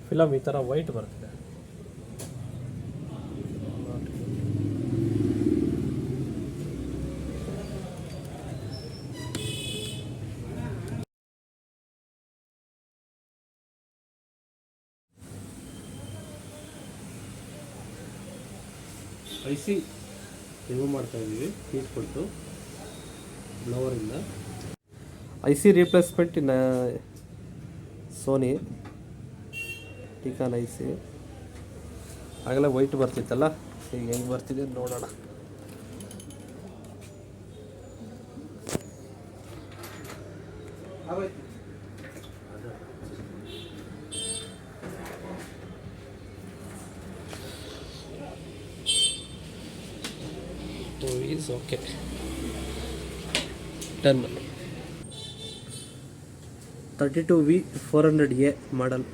Film ಈ ಥರ white ಬರ್ತಿದೆ. IC ರಿಮೂವ್ ಮಾಡ್ತಾ ಇದ್ದೀವಿ ಪೀಸ್ ಕೊಟ್ಟು ಬ್ಲವರಿಂದ. IC ರೀಪ್ಲೇಸ್ಮೆಂಟ್ ಇನ್ ಸೋನಿ ಟಿಕಾನ್ IC. ಆಗಲೇ ವೈಟ್ ಬರ್ತಿತ್ತಲ್ಲ, ಈಗ ಹೆಂಗೆ ಬರ್ತಿದೆ ನೋಡೋಣ. Is okay. Done. 32V 400A model.